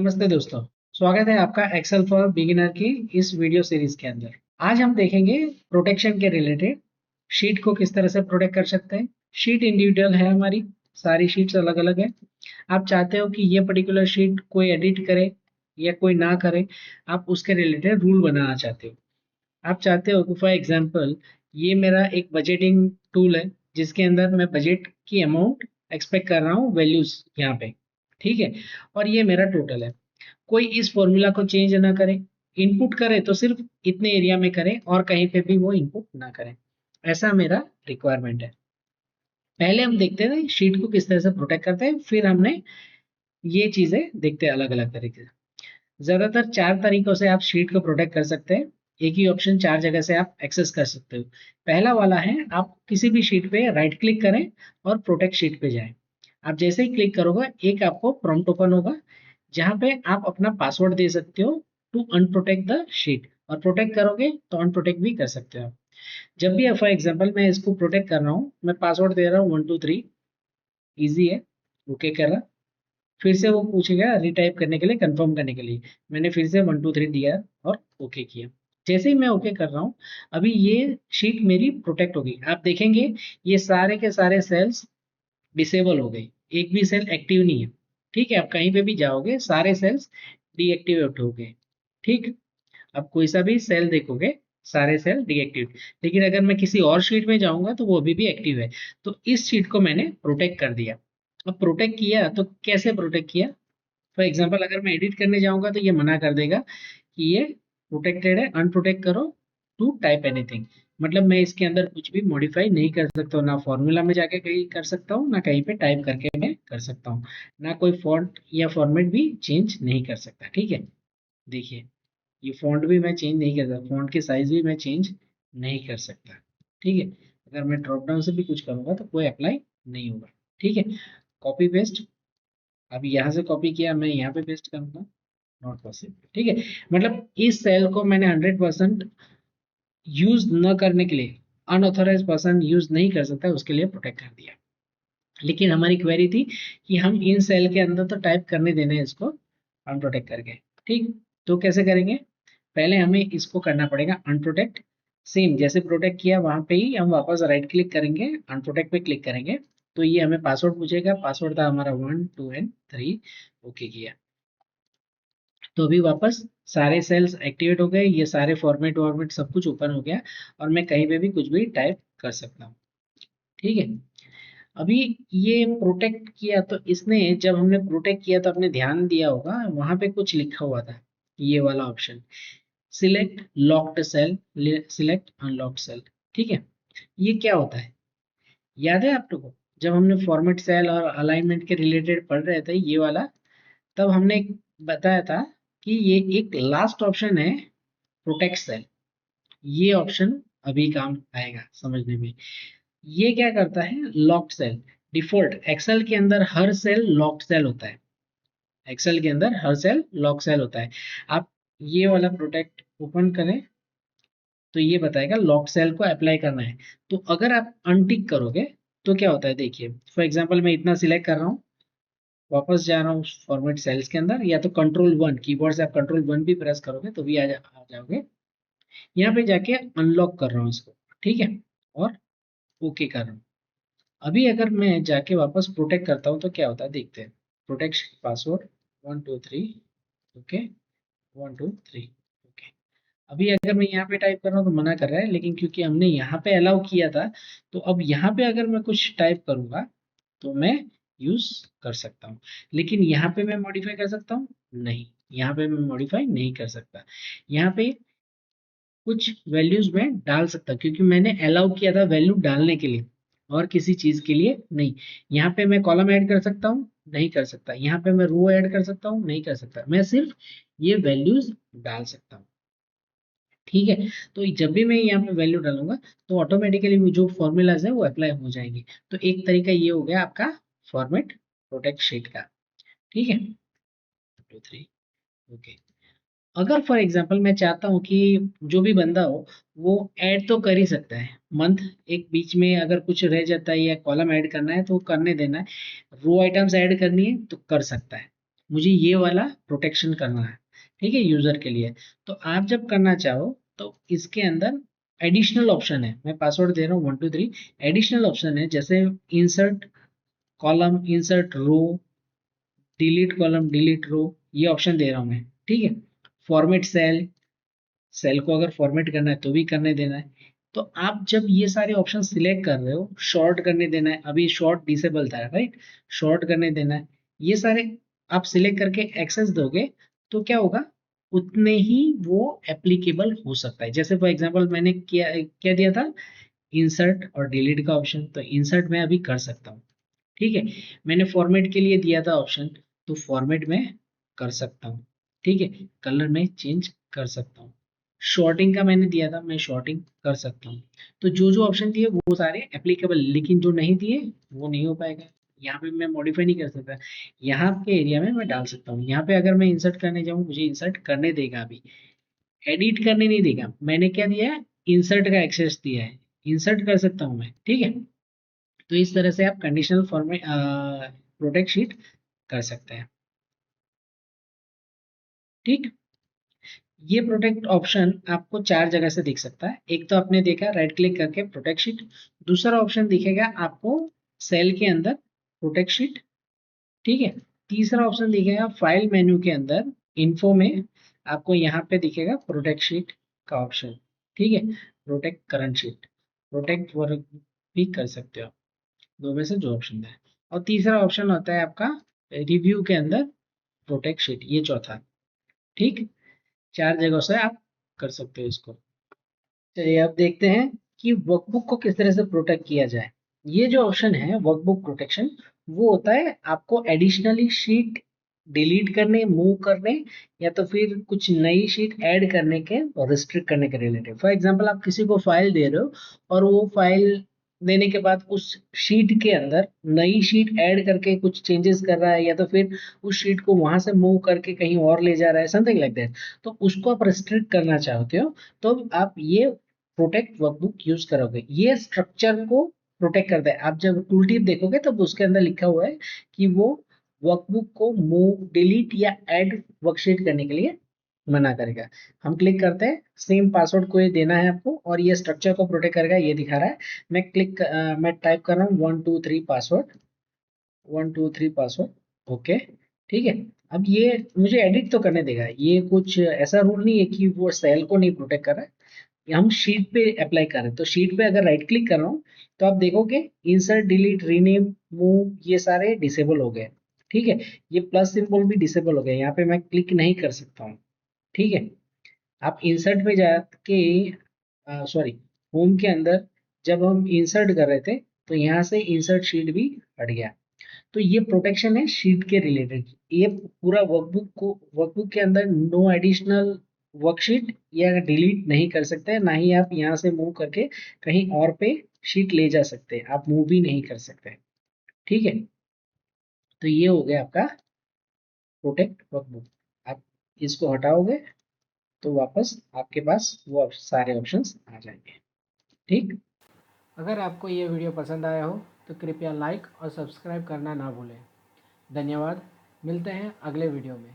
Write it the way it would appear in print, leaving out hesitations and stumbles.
नमस्ते दोस्तों। स्वागत है आपका एक्सेल फॉर बिगिनर की इस वीडियो सीरीज के अंदर। आज हम देखेंगे प्रोटेक्शन के रिलेटेड शीट को किस तरह से प्रोटेक्ट कर सकते हैं। शीट इंडिविजुअल है, हमारी सारी शीट्स अलग अलग है। आप चाहते हो कि ये पर्टिकुलर शीट कोई एडिट करे या कोई ना करे, आप उसके रिलेटेड रूल बनाना चाहते हो। आप चाहते हो कि फॉर एग्जांपल ये मेरा एक बजटिंग टूल है जिसके अंदर मैं बजट की अमाउंट एक्सपेक्ट कर रहा हूँ, वैल्यूज यहाँ पे, ठीक है। और ये मेरा टोटल है। कोई इस फॉर्मूला को चेंज ना करे, इनपुट करे तो सिर्फ इतने एरिया में करे और कहीं पे भी वो इनपुट ना करे। ऐसा मेरा रिक्वायरमेंट है। पहले हम देखते थे शीट को किस तरह से प्रोटेक्ट करते हैं, फिर हमने ये चीजें देखते हैं अलग अलग तरीके से। ज्यादातर चार तरीकों से आप शीट को प्रोटेक्ट कर सकते हैं। एक ही ऑप्शन चार जगह से आप एक्सेस कर सकते हो। पहला वाला है, आप किसी भी शीट पे राइट क्लिक करें और प्रोटेक्ट शीट पे जाएं। आप जैसे ही क्लिक करोगे एक आपको प्रॉम्प्ट ओपन होगा जहां पे आप अपना पासवर्ड दे सकते हो टू अनप्रोटेक्ट द शीट, और प्रोटेक्ट करोगे तो अनप्रोटेक्ट भी कर सकते हो। जब भी फॉर एग्जांपल मैं इसको प्रोटेक्ट कर रहा हूँ, मैं पासवर्ड दे रहा हूँ 123, इजी है, ओके कर रहा। फिर से वो पूछेगा रिटाइप करने के लिए, कंफर्म करने के लिए। मैंने फिर से 123 दिया और ओके किया। जैसे ही मैं ओके कर रहा हूँ, अभी ये शीट मेरी प्रोटेक्ट होगी। आप देखेंगे ये सारे के सारे सेल्स डिसेबल हो गई, एक भी सेल एक्टिव नहीं है। ठीक है, आप कहीं पे भी जाओगे सारे सेल्स डीएक्टिवेट हो गए। ठीक, अब कोई सा भी सेल देखोगे सारे सेल डीएक्टिव। लेकिन अगर मैं किसी और शीट में जाऊंगा तो वो अभी भी एक्टिव है। तो इस शीट को मैंने प्रोटेक्ट कर दिया। अब प्रोटेक्ट किया तो कैसे प्रोटेक्ट किया? फॉर एग्जाम्पल अगर मैं एडिट करने जाऊंगा तो ये मना कर देगा कि ये प्रोटेक्टेड है, अनप्रोटेक्ट करो टू टाइप एनीथिंग। मतलब मैं इसके अंदर कुछ भी मॉडिफाई नहीं कर सकता हूँ, ना फॉर्मूला में जाके कहीं कर सकता हूँ, ना कहीं पे टाइप करके मैं कर सकता हूँ, ना कोई फॉन्ट या फॉर्मेट भी चेंज नहीं कर सकता। ठीक है, देखिए ये फॉन्ट भी मैं चेंज नहीं कर सकता, फॉन्ट की साइज भी मैं चेंज नहीं कर सकता। ठीक है, अगर मैं ड्रॉप डाउन से भी कुछ करूंगा तो कोई अप्लाई नहीं होगा। ठीक है, कॉपी पेस्ट, अभी यहाँ से कॉपी किया मैं यहाँ पे पेस्ट करूंगा, नॉट पॉसिबल। ठीक है, मतलब इस सेल को मैंने 100% यूज न करने के लिए, अनऑथोराइज पर्सन यूज नहीं कर सकता, उसके लिए प्रोटेक्ट कर दिया। लेकिन हमारी क्वेरी थी कि हम इन सेल के अंदर तो टाइप करने देना है इसको अनप्रोटेक्ट करके। ठीक, तो कैसे करेंगे? पहले हमें इसको करना पड़ेगा अनप्रोटेक्ट। सेम जैसे प्रोटेक्ट किया वहां पे ही हम वापस राइट क्लिक करेंगे, अनप्रोटेक्ट पे क्लिक करेंगे। तो ये हमें पासवर्ड पूछेगा, पासवर्ड था हमारा 1 2 एंड 3, ओके किया। तो अभी वापस सारे सेल्स एक्टिवेट हो गए, ये सारे फॉर्मेट वॉर्मेट सब कुछ ओपन हो गया और मैं कहीं पे भी कुछ भी टाइप कर सकता हूँ। ठीक है, अभी ये प्रोटेक्ट किया तो इसने, जब हमने प्रोटेक्ट किया तो आपने ध्यान दिया होगा वहां पे कुछ लिखा हुआ था, ये वाला option, select locked cell, select unlocked cell. ठीक है, ये क्या होता है याद है आप लोगों को? जब हमने फॉर्मेट सेल और अलाइनमेंट के रिलेटेड पढ़ रहे थे ये वाला, तब हमने बताया था कि ये एक लास्ट ऑप्शन है, प्रोटेक्ट सेल। ये ऑप्शन अभी काम आएगा समझने में। ये क्या करता है, लॉक्ड सेल। डिफॉल्ट एक्सेल के अंदर हर सेल लॉक्ड सेल होता है, एक्सेल के अंदर हर सेल लॉक सेल होता है। आप ये वाला प्रोटेक्ट ओपन करें तो ये बताएगा लॉक सेल को अप्लाई करना है। तो अगर आप अनटिक करोगे तो क्या होता है, देखिए फॉर एग्जांपल मैं इतना सिलेक्ट कर रहा हूँ, वापस जा रहा हूँ फॉर्मेट सेल्स के अंदर, या तो कंट्रोल 1 कीबोर्ड से आप कंट्रोल 1 भी प्रेस करोगे तो भी आ जाओगे। यहाँ पे जाके अनलॉक कर रहा हूँ इसको, ठीक है, और ओके कर रहा हूँ। अभी अगर मैं जाके वापस प्रोटेक्ट करता हूँ तो क्या होता है देखते हैं। Protect password 1 2 3, okay, 1 2 3, okay. अभी अगर मैं यहाँ पे टाइप कर रहा हूँ तो मना कर रहा है, लेकिन क्योंकि हमने यहाँ पे अलाउ किया था तो अब यहाँ पे अगर मैं कुछ टाइप करूंगा तो मैं यूज कर सकता हूँ। लेकिन यहाँ पे मैं मॉडिफाई कर सकता हूँ? नहीं, यहाँ पे मैं मॉडिफाई नहीं कर सकता। यहाँ पे कुछ वैल्यूज में डाल सकता हूँ क्योंकि मैंने अलाउ किया था वैल्यू डालने के लिए और किसी चीज के लिए नहीं। यहाँ पे मैं कॉलम ऐड कर सकता हूँ? नहीं कर सकता। यहाँ पे मैं रो ऐड कर सकता हूँ? नहीं कर सकता। मैं सिर्फ ये वैल्यूज डाल सकता हूँ। ठीक है, तो जब भी मैं यहाँ पे वैल्यू डालूंगा तो ऑटोमेटिकली वो जो फॉर्मूलाज है वो अप्लाई हो जाएंगे। तो एक तरीका ये हो गया आपका फॉर्मेट प्रोटेक्ट शीट का। ठीक है, 2 3, ओके। अगर फॉर एग्जांपल मैं चाहता हूँ कि जो भी बंदा हो वो ऐड तो कर ही सकता है मंथ, एक बीच में अगर कुछ रह जाता है या कॉलम ऐड करना है तो करने देना है, रो आइटम्स ऐड करनी है तो कर सकता है। मुझे ये वाला प्रोटेक्शन करना है, ठीक है, यूजर के लिए। तो आप जब करना चाहो तो इसके अंदर एडिशनल ऑप्शन है, मैं पासवर्ड दे रहा हूँ 123, एडिशनल ऑप्शन है जैसे insert column, insert row, delete column, delete row, ये ऑप्शन दे रहा हूँ मैं, ठीक है। फॉर्मेट सेल, सेल को अगर फॉर्मेट करना है तो भी करने देना है। तो आप जब ये सारे ऑप्शन सिलेक्ट कर रहे हो, शॉर्ट करने देना है, अभी शॉर्ट डिसेबल था राइट, शॉर्ट करने देना है, ये सारे आप सिलेक्ट करके एक्सेस दोगे तो क्या होगा, उतने ही वो एप्लीकेबल हो सकता है। जैसे फॉर एग्जांपल मैंने क्या क्या दिया था, इंसर्ट और डिलीट का ऑप्शन, तो इंसर्ट मैं अभी कर सकता हूँ, ठीक है। मैंने फॉर्मेट के लिए दिया था ऑप्शन, तो फॉर्मेट में कर सकता हूँ, ठीक है। कलर में चेंज कर सकता हूँ, शॉर्टिंग का मैंने दिया था, मैं शॉर्टिंग कर सकता हूँ। तो जो जो ऑप्शन दिए वो सारे एप्लीकेबल, लेकिन जो नहीं दिए वो नहीं हो पाएगा। यहाँ पे मैं मॉडिफाई नहीं कर सकता, यहाँ के एरिया में मैं डाल सकता हूँ। यहाँ पे अगर मैं इंसर्ट करने जाऊँ, मुझे इंसर्ट करने देगा, अभी एडिट करने नहीं देगा। मैंने क्या दिया है, इंसर्ट का एक्सेस दिया है, इंसर्ट कर सकता हूँ मैं, ठीक है। तो इस तरह से आप कंडीशनल फॉर्मेट प्रोटेक्ट शीट कर सकते हैं, ठीक। ये प्रोटेक्ट ऑप्शन आपको चार जगह से दिख सकता है। एक तो आपने देखा राइट क्लिक करके प्रोटेक्ट शीट, दूसरा ऑप्शन दिखेगा आपको सेल के अंदर प्रोटेक्ट शीट, ठीक है। तीसरा ऑप्शन दिखेगा फाइल मेन्यू के अंदर इन्फो में, आपको यहाँ पे दिखेगा प्रोटेक्ट शीट का ऑप्शन, ठीक है। Protect current sheet, protect work भी कर सकते हो, दो में से जो ऑप्शन है। और तीसरा ऑप्शन होता है आपका रिव्यू के अंदर प्रोटेक्ट शीट, ये चौथा, ठीक। चार जगहों से आप कर सकते हो इसको। चलिए अब देखते हैं कि वर्कबुक को किस तरह से प्रोटेक्ट किया जाए। ये जो ऑप्शन है वर्कबुक प्रोटेक्शन, वो होता है आपको एडिशनली शीट डिलीट करने, मूव करने, या तो फिर कुछ नई शीट ऐड करने के और रिस्ट्रिक्ट करने के रिलेटेड। फॉर एग्जांपल आप किसी को फाइल दे रहे हो और वो फाइल देने के बाद उस शीट के अंदर नई शीट ऐड करके कुछ चेंजेस कर रहा है, या तो फिर उस शीट को वहां से मूव करके कहीं और ले जा रहा है, समथिंग लाइक दैट, तो उसको आप रिस्ट्रिक्ट करना चाहते हो, तो आप ये प्रोटेक्ट वर्कबुक यूज करोगे। ये स्ट्रक्चर को प्रोटेक्ट करता है। आप जब टूल टिप देखोगे तो उसके अंदर लिखा हुआ है कि वो वर्कबुक को मूव, डिलीट या ऐड वर्कशीट करने के लिए मना करेगा। हम क्लिक करते हैं, सेम पासवर्ड को ये देना है आपको, और ये स्ट्रक्चर को प्रोटेक्ट करेगा, ये दिखा रहा है। मैं टाइप कर रहा हूँ 123 पासवर्ड, 123 पासवर्ड, ओके, ठीक है। अब ये मुझे एडिट तो करने देगा, ये कुछ ऐसा रूल नहीं है कि वो सेल को नहीं प्रोटेक्ट कर रहा है। हम शीट पे अप्लाई कर रहे हैं, तो शीट पे अगर राइट क्लिक कर रहा हूँ तो आप देखोगे इंसर्ट, डिलीट, रीनेम, मूव, ये सारे डिसेबल हो गए, ठीक है। ये प्लस सिंबल भी डिसेबल हो गया, यहाँ पे मैं क्लिक नहीं कर सकता हूँ, ठीक है। आप इंसर्ट में जाके, सॉरी, होम के अंदर जब हम इंसर्ट कर रहे थे तो यहाँ से इंसर्ट शीट भी हट गया। तो ये प्रोटेक्शन है शीट के रिलेटेड। ये पूरा वर्कबुक को, वर्कबुक के अंदर नो एडिशनल वर्कशीट या डिलीट नहीं कर सकते, ना ही आप यहाँ से मूव करके कहीं और पे शीट ले जा सकते हैं, आप मूव भी नहीं कर सकते, ठीक है। तो ये हो गया आपका प्रोटेक्ट वर्कबुक। आप इसको हटाओगे तो वापस आपके पास वो सारे ऑप्शंस आ जाएंगे, ठीक। अगर आपको ये वीडियो पसंद आया हो तो कृपया लाइक और सब्सक्राइब करना ना भूलें। धन्यवाद, मिलते हैं अगले वीडियो में।